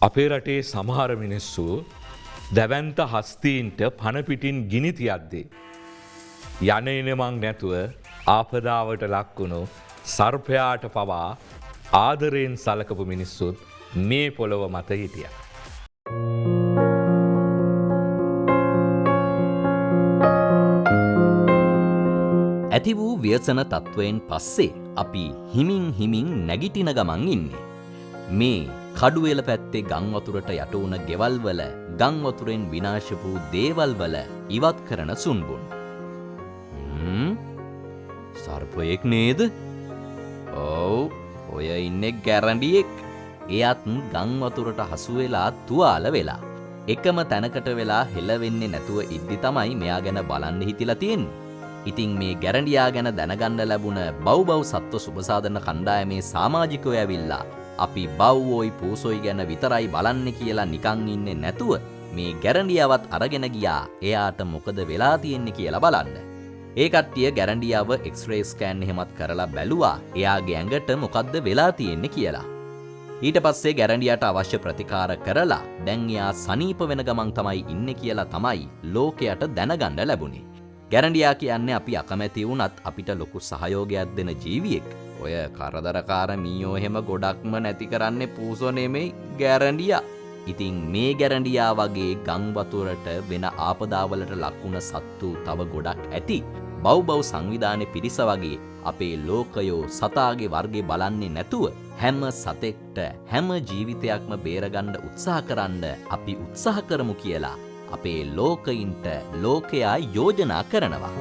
අපේ රටේ සමහර මිනිස්සු දැවන්ත හස්තීන්ට පණපිටින් ගිනිතියද්දේ. යන එනමං නැතුව ආපදාවට ලක්වුණු සර්පයාට පවා ආදරයෙන් සලකපු මිනිස්සුත් මේ පොළොව මත හිටිය. ඇති වූ ව්‍යසන තත්ත්වයෙන් පස්සේ අපි හිමින් නැගිටින ගමන් ඉන්නේ. මේ කඩුවෙල පැත්තේ ගංවතුරට යටවුන ගෙවල්වල ගංවතුරෙන් විනාශ වූ දේවල්වල ඉවත් කරන සුන්බුන්. සර්පයෙක් නේද? ඔව්, ඔය ඉන්නේ ගැරන්ඩියෙක්. එයත් ගංවතුරට හසුවෙලා තුවාල වෙලා. එකම තැනකට වෙලා හෙලවෙන්නේ නැතුව ඉද්දි තමයි මෙයා ගැන බලන්න හිතිලා තියෙන්නේ. ඉතින් මේ ගැරන්ඩියා ගැන දැනගන්න ලැබුණ බව් සත්ව සුබසාධන කණ්ඩායමේ සමාජිකයෝ ඇවිල්ලා අපි බව්වෝයි පූසොයි ගැන විතරයි බලන්නේ කියලා නිකන් ඉන්නේ නැතුව මේ ගැරන්ඩියාවත් අරගෙන ගියා එයාට මොකද වෙලා තියෙන්නේ කියලා බලන්න. ඒ කට්ටිය ගැරන්ඩියාව එක්ස්රේ ස්කෑන් එහෙමත් කරලා බැලුවා එයාගේ ඇඟට මොකද්ද වෙලා තියෙන්නේ කියලා. ඊට පස්සේ ගැරන්ඩියාට අවශ්‍ය ප්‍රතිකාර කරලා දැන් එයා සනීප වෙන ගමන් තමයි ඉන්නේ කියලා තමයි ලෝකයට දැනගන්න ලැබුණේ. ගැරන්ඩියා කියන්නේ අපි අකමැති වුණත් අපිට ලොකු සහයෝගයක් දෙන ජීවියෙක්. ඔය කරදරකාර මීයෝ එහෙම ගොඩක්ම නැති කරන්නේ පූසෝ නෙමෙයි ගැරන්ඩියා. ඉතින් මේ ගැරන්ඩියා වගේ ගම් වතුරට වෙන ආපදාවලට ලක්වුණ සත්තු තව ගොඩක් ඇති. බව් සංවිධානයේ පිරිස වගේ අපේ ලෝකයෝ සතාගේ වර්ගේ බලන්නේ නැතුව හැම සතෙක්ට හැම ජීවිතයක්ම බේරගන්න උත්සාහ කරන්න අපි උත්සාහ කරමු කියලා අපේ ලෝකයින්ට ලෝකයා යෝජනා කරනවා.